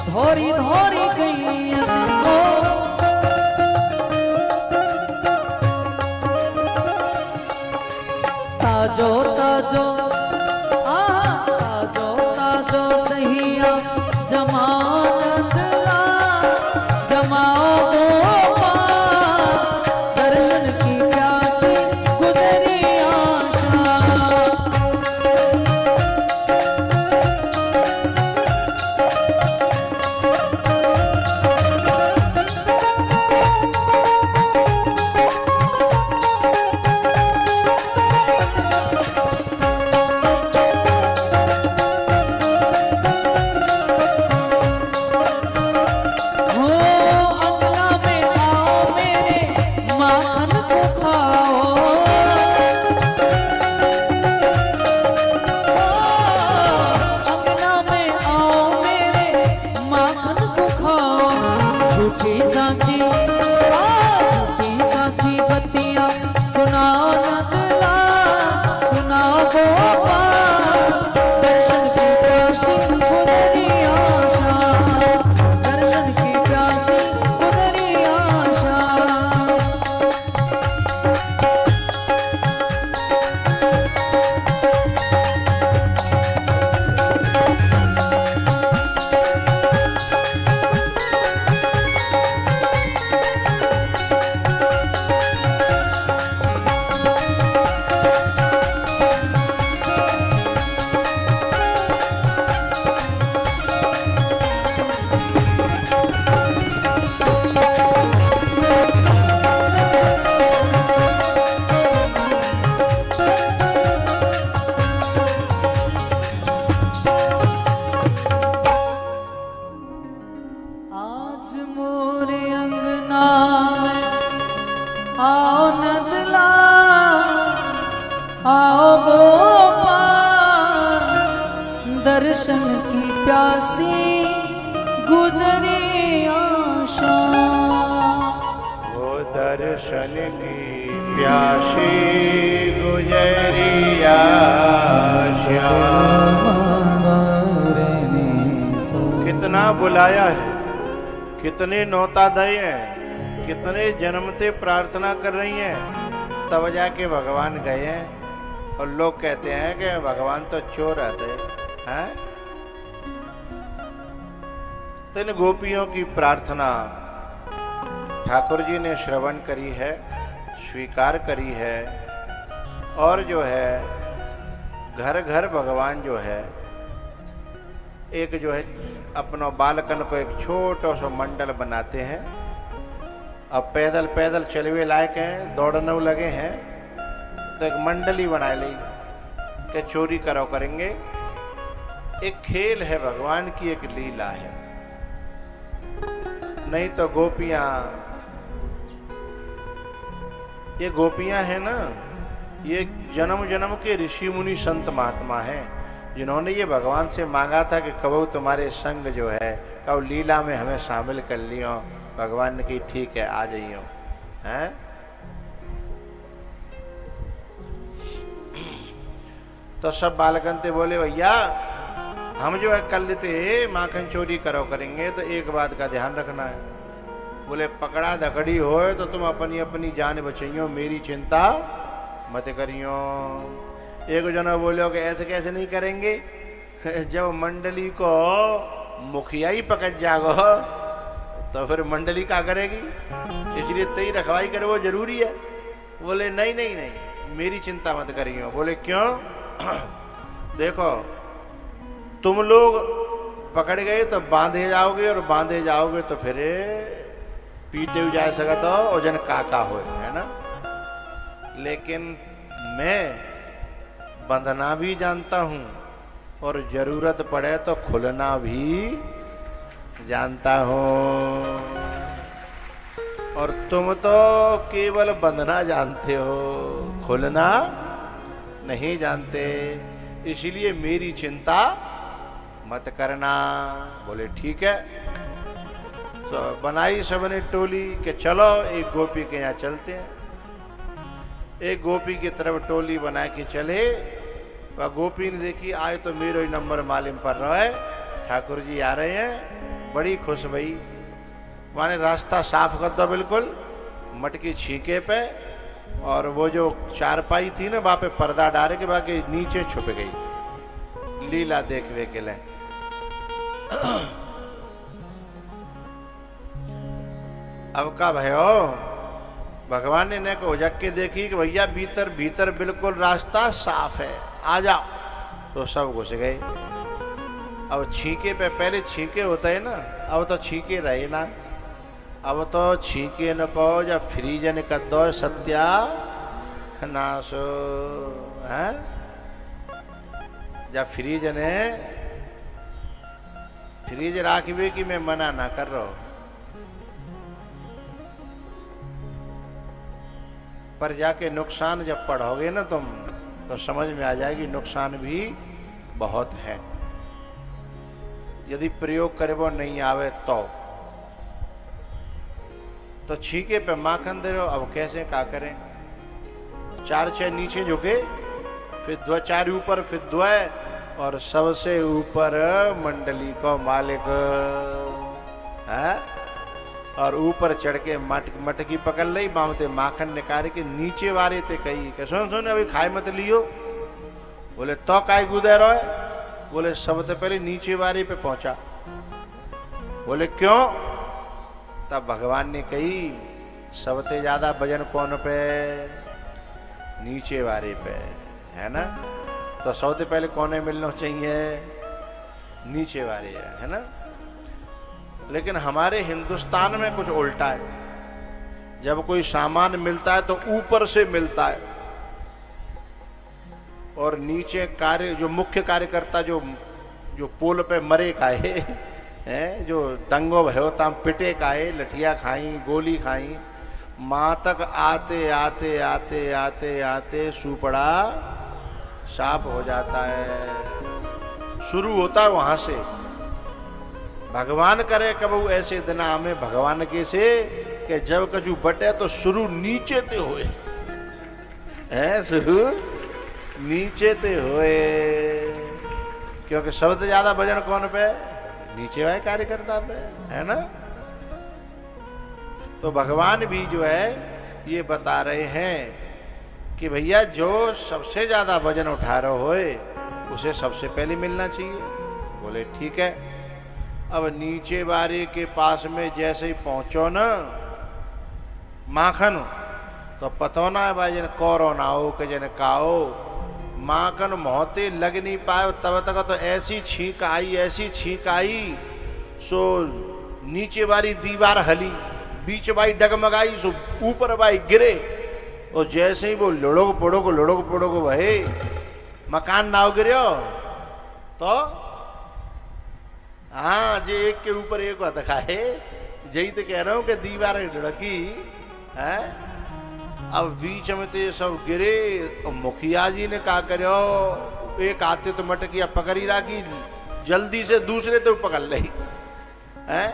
धोरी धोरी गई को। ताजो ताजो ताजो ताजो दहिया जमानत ला, जमाओ गोपाल। दर्शन की प्यासी गुजरिया दर्शन की प्यासी गुजरी आशा। वो दर्शन की प्यासी गुजरी आशा। कितना बुलाया है, कितने नौता दए हैं, कितने जन्म से प्रार्थना कर रही हैं, तब जाके भगवान गए हैं। और लोग कहते हैं कि भगवान तो चोर आते हैं। तो इन गोपियों की प्रार्थना ठाकुर जी ने श्रवण करी है, स्वीकार करी है। और जो है घर घर भगवान जो है एक जो है अपना बालकन को एक छोटा सा मंडल बनाते हैं। अब पैदल पैदल चलवे लायक हैं, दौड़ने लगे हैं, तो एक मंडली बना ली कि चोरी करो करेंगे। एक खेल है भगवान की, एक लीला है। नहीं तो गोपियां, ये गोपियां है ना, ये जन्म जन्म के ऋषि मुनि संत महात्मा हैं, जिन्होंने ये भगवान से मांगा था कि कबू तुम्हारे संग जो है कब लीला में हमें शामिल कर लियो। भगवान ने की ठीक है, आ जाइयो। हैं तो सब बालकन थे बोले भैया हम जो है कल लेते माखन चोरी करो करेंगे, तो एक बात का ध्यान रखना है। बोले पकड़ा धकड़ी हो तो तुम अपनी अपनी जान बचाइयो, मेरी चिंता मत करियो। एक जना बोलो कि ऐसे कैसे नहीं करेंगे, जब मंडली को मुखिया ही पकड़ जागो तो फिर मंडली क्या करेगी, इसलिए तई रखवाई करे वो जरूरी है। बोले नहीं नहीं नहीं, मेरी चिंता मत करियो। बोले क्यों? देखो तुम लोग पकड़ गए तो बांधे जाओगे, और बांधे जाओगे तो फिर पीटे हुए जा सकत हो और जन काका हो, है ना। लेकिन मैं बंधना भी जानता हूं और जरूरत पड़े तो खुलना भी जानता हूं। और तुम तो केवल बंधना जानते हो, खुलना नहीं जानते, इसलिए मेरी चिंता मत करना। बोले ठीक है। तो बनाई सबने टोली कि चलो एक गोपी के यहाँ चलते हैं। एक गोपी की तरफ टोली बना के चले। वह गोपी ने देखी आए तो मेरो ही नंबर मालूम पड़ रहा है, ठाकुर जी आ रहे हैं। बड़ी खुश भई, माने रास्ता साफ कर दो बिल्कुल, मटकी छीके पे, और वो जो चारपाई थी ना वहां पे पर्दा डाले के बाकी नीचे छुप गई, लीला देखने के लिए। अब का भयो भगवान ने को जग के देखी कि भैया भीतर भीतर बिल्कुल रास्ता साफ है, आ जाओ। तो सब घुस गए। अब छीके पे पहले छीके होता है ना, अब तो छीके रहे ना, अब तो छीके न कहो जब फ्रीज ने कर दो सत्या नासो है। जब फ्रीज ने फ्रीज राखबे कि मैं मना ना कर रहा हूं, पर जाके नुकसान जब पढ़ोगे ना तुम तो समझ में आ जाएगी नुकसान भी बहुत है। यदि प्रयोग करे वो नहीं आवे तो छीके पे माखन दे रहो। अब कैसे क्या करें, चार छह नीचे झुके, फिर दो चार ऊपर, फिर दो, और सबसे ऊपर मंडली को मालिक है। और ऊपर चढ़ के मटकी पकड़ ली, मामते माखन निकाल के नीचे वाले थे कही के सुन सुन अभी खाए मत लियो। बोले तो काय गुदे रहो है? बोले सबसे पहले नीचे वाले पे पहुंचा। बोले क्यों? तब भगवान ने कही सबसे ज्यादा वजन कौन पे? नीचे वाले पे, है ना। तो सबसे पहले कौन मिलना चाहिए? नीचे वाले, है ना। लेकिन हमारे हिंदुस्तान में कुछ उल्टा है। जब कोई सामान मिलता है तो ऊपर से मिलता है, और नीचे कार्य जो मुख्य कार्यकर्ता जो पोल पे मरे का है, जो दंगो भयो ताम पिटे का है, लठिया खाई, गोली खाई, माँ तक आते आते आते आते आते सुपड़ा साफ हो जाता है। शुरू होता है वहां से। भगवान करे कबू ऐसे दिन हमें भगवान के से कि जब कछु बटे तो शुरू नीचे ते होए, हैं शुरू नीचे ते होए। क्योंकि सबसे ज्यादा वजन कौन पे? नीचे वाले कार्यकर्ता पे, है ना। तो भगवान भी जो है ये बता रहे हैं कि भैया जो सबसे ज्यादा वजन उठा रहे होए उसे सबसे पहले मिलना चाहिए। बोले ठीक है। अब नीचे वाले के पास में जैसे ही पहुंचो ना माखन, तो पतो ना भाई जन कौरो ना हो कि जन काओ, माखन मोहते लग नहीं पाए तब तक तो ऐसी छींक आई, ऐसी छींक आई सो नीचे वाली दीवार हली, बीच भाई डगमगाई, सो ऊपर भाई गिरे। और जैसे ही वो लुढ़क पुढ़क वहे मकान नाव गिरो तो हाँ जे एक के ऊपर एक दिखाए, यही तो कह रहा हूं कि दीवार लुढ़की है। अब बीच में तो ये सब गिरे। और मुखिया जी ने कहा करो, एक आते तो मटकिया पकड़ी राखी, जल्दी से दूसरे तो पकड़ ली है।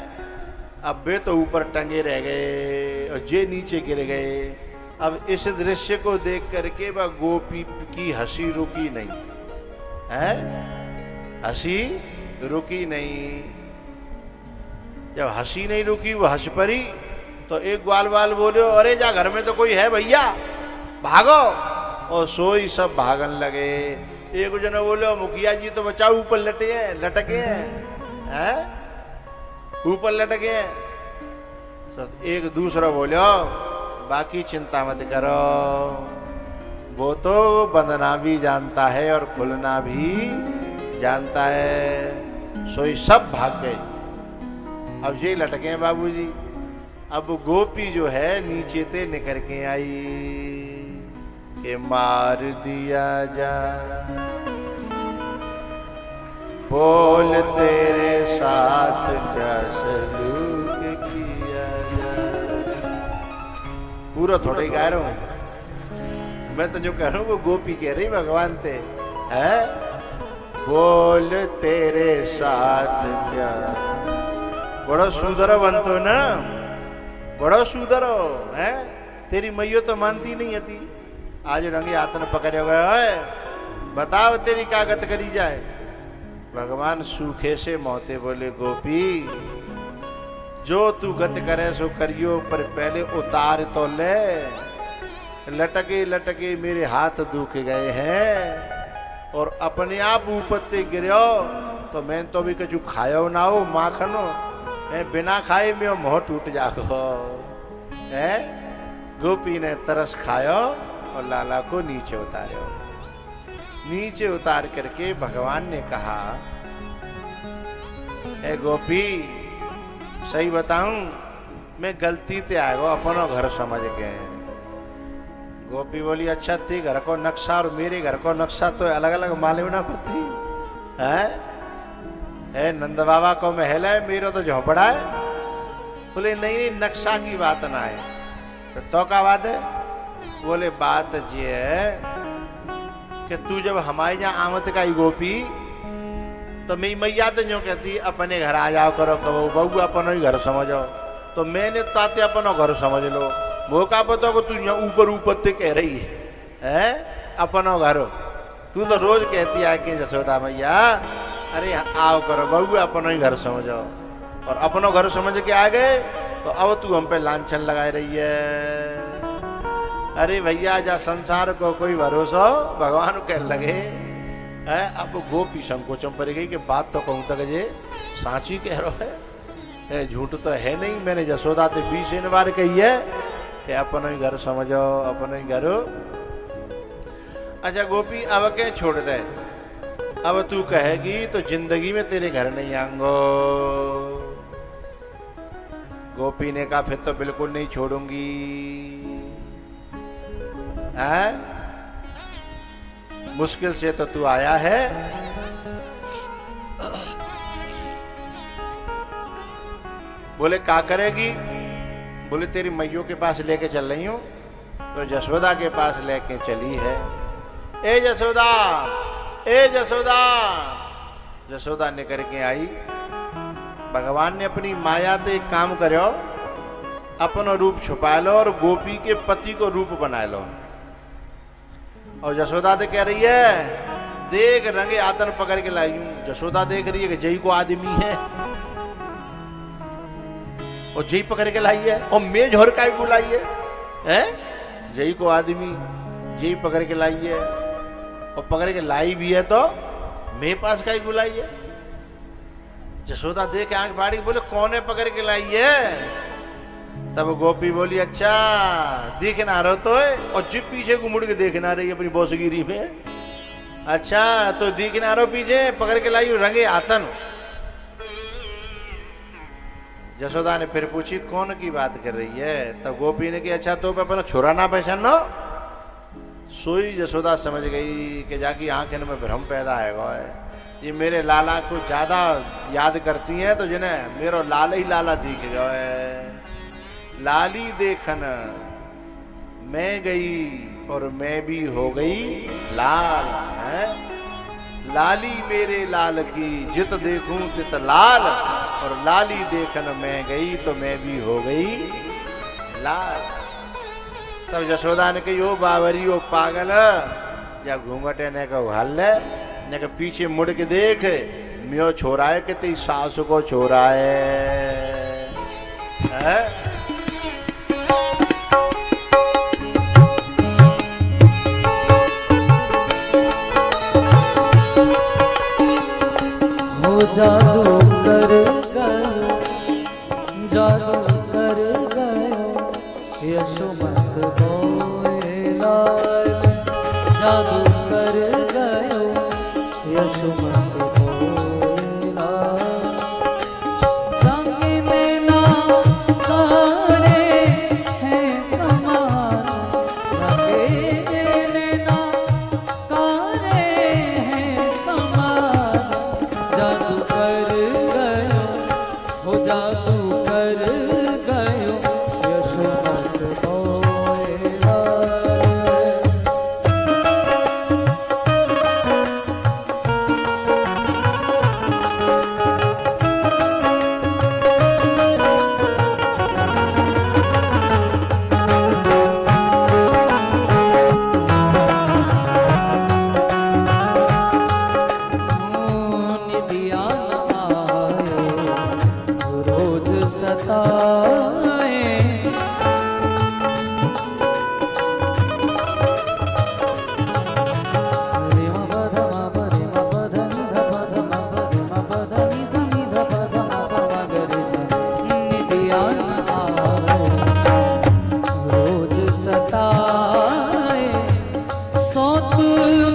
अब वे तो ऊपर टंगे रह गए और जे नीचे गिर गए। अब इस दृश्य को देख करके वह गोपी की हंसी रुकी नहीं है, हंसी रुकी नहीं। जब हंसी नहीं रुकी वो हंस पड़ी तो एक ग्वाल बोले, अरे जा घर में तो कोई है भैया, भागो। और सोई सब भागन लगे। एक जना बोले, मुखिया जी तो बचाओ ऊपर लटके हैं, ऊपर लटके हैं। एक दूसरा बोलो, बाकी चिंता मत करो, वो तो बंधना भी जानता है और खुलना भी जानता है। सोई सब भाग गए। अब ये लटके हैं बाबूजी। अब गोपी जो है नीचे ते निकल के आई कि मार दिया जा, बोल तेरे साथ क्या सलूक किया जा। पूरा थोड़ा ही गा रहा हूं मैं, तो जो कह रहा हूं वो गोपी कह रही भगवान ते है। बोल तेरे साथ क्या, बड़ा सुधरो बनतो ना, बड़ा सुधरो है। तेरी मैयो तो मानती नहीं हती, आज रंगे हाथ पकड़े गए है, बताओ तेरी क्या गत करी जाए। भगवान सूखे से मोहते बोले, गोपी जो तू गत करे सो करियो, पर पहले उतार तो ले। लटके लटके मेरे हाथ दुख गए हैं और अपने आप ऊपर ते गिरो, तो मैं तो भी कछु खायो ना हो माखनो, बिना खाए में मोह टूट जागो है। गोपी ने तरस खायो और लाला को नीचे उतारो। नीचे उतार करके भगवान ने कहा, ए गोपी सही बताऊं, मैं गलती ते आएगो अपनो घर समझ के। गोपी बोली, अच्छा थी घर को नक्शा और मेरे घर को नक्शा तो अलग अलग मालूम ना पति है। नंद बाबा को महल है, मेरा तो झोपड़ा है। बोले नहीं नक्शा की बात ना है। तो क्या बात है? बोले बात ये है कि तू जब हमारे यहाँ आमत का ही गोपी, तो मेरी मैया तो जो कहती अपने घर आ जाओ करो, कहो बहू अपनो ही घर समझो। तो मैंने ताते अपनो घर समझ लो। वो का पता को तू यहाँ ऊपर ते कह रही है अपनो घर। तू तो रोज कहती है कि जसोदा मैया अरे आओ करो बहू अपनो ही घर समझो, और अपनो घर समझ के आ गए तो अब तू हम पे लांछन लगाए रही है। अरे भैया जा संसार को कोई भरोसा, भगवान कह लगे है। अब गोपी संकोचम पड़ गई कि बात तो कहूं तक जे सांची कह रहा है, झूठ तो है नहीं। मैंने जसोदा ते 20 बार कही है कि अपनो ही घर समझो, अपनो ही घर। अच्छा गोपी अब क्या छोड़ दे, अब तू कहेगी तो जिंदगी में तेरे घर नहीं आऊंगो। गोपी ने कहा फिर तो बिल्कुल नहीं छोड़ूंगी है। मुश्किल से तो तू आया है। बोले क्या करेगी? बोले तेरी मैयों के पास लेके चल रही हूं। तो जसोदा के पास लेके चली है। ए जसोदा, ए जसोदा। जसोदा निकल के आई। भगवान ने अपनी माया से एक काम करो, अपना रूप छुपा लो और गोपी के पति को रूप बना लो। और जसोदा तो कह रही है देख रंगे आतन पकड़ के लाई हूं। जसोदा देख रही है कि जय को आदमी है और जई पकड़ के लाई है और मैं झोर का को लाई है जई को आदमी जई पकड़ के लाई है और पकड़ के लाई भी है तो मेरे पास का को लाई है। जसोदा देख आंख फाड़ी बोले कौन है पकड़ के लाई है। तब गोपी बोली अच्छा देखना रहो तो है और जिप पीछे को मुड़ के देखना रही अपनी बोसगिरी में। अच्छा तो देखना रहो पीछे पकड़ के लाई रंगे आतन। जसोदा ने फिर पूछी कौन की बात कर रही है। तब गोपी ने कि अच्छा तो अपना छोरा ना पहचानो। सोई जसोदा समझ गई कि जाकी आंख में भ्रम पैदा है ये मेरे लाला को ज्यादा याद करती हैं तो जिन्हें मेरो लाल ही लाला दिख गए। लाली देखन मैं गई और मैं भी हो गई लाल है। लाली मेरे लाल की जित देखूं तित लाल और लाली देखन मैं गई तो मैं भी हो गई लाल। तब जसोदा ने कही ओ बावरी ओ पागल या घूंघटे ने का हल ने का पीछे मुड़ के देख मियो छोरा है कि तेरी सास को छोरा है? जादू कर गयो जादू कर गयो यशोमत बोलाल। जादू कर गयो यशोमत बोलाल। संग में ना करे है कमाल संग में ना करे है कमाल। जादू कर गयो हो जादू कर गयो यशोमत बोलाल। निदिया न आए रोज सताए। रे म पध म प रे म पध नि ध पध म प रे म पध नि सा नि ध पध म प म ग रे सा। निदिया न आए रोज सताए। सौत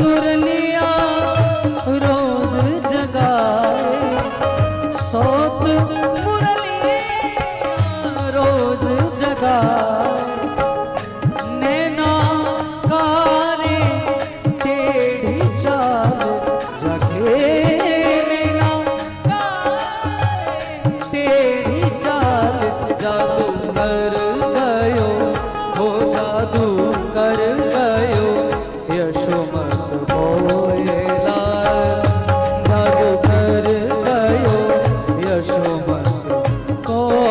मुरलिया रोज जगाए। सौत मुरलिया रोज जगाए। नैना कारे टेढ़ी चाल जगे। नैना कारे टेढ़ी चाल। जादू कर गयो हो जादू कर गयो यशोमत बोलाल। जादू कर गयो यशोमत बोलाल।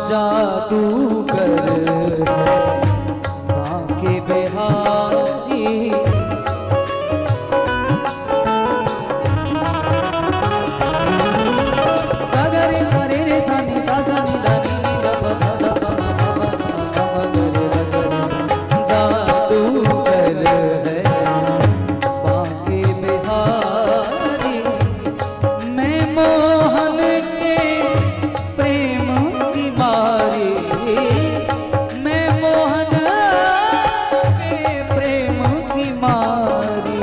जादूगर बांके बिहारी। गगरे सरे रे सा नि सा सा नि ध नि नि ध प ध ध प म प प स ग म ग रे र ग रे सा। जादूगर है बांके बिहारी। मैं मोहन के प्रेम की मारी। मैं मोहन के प्रेम की मारी।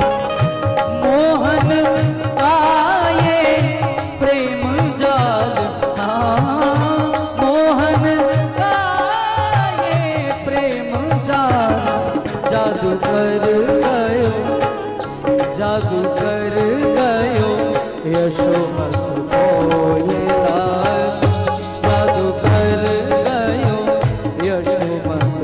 मोहन आए प्रेम जाल। हाँ मोहन आए प्रेम जाल। जादू कर गयो जादू कर गयो यशोमत बोलाल। जादू कर गयो यशोमत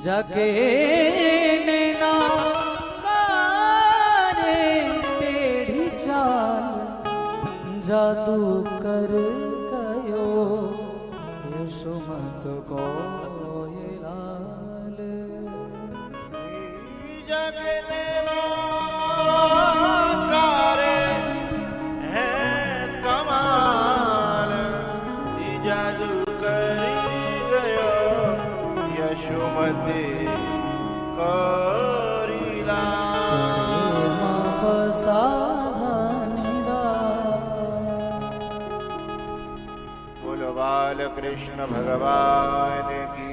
जाके नैना काने टेढ़ी चाल जादू कर गयो यशोमत को ये लाल जाके नैना कारे हैं कमाल जादू करी गयो यशोमती करीला बोलो बाल कृष्ण भगवान की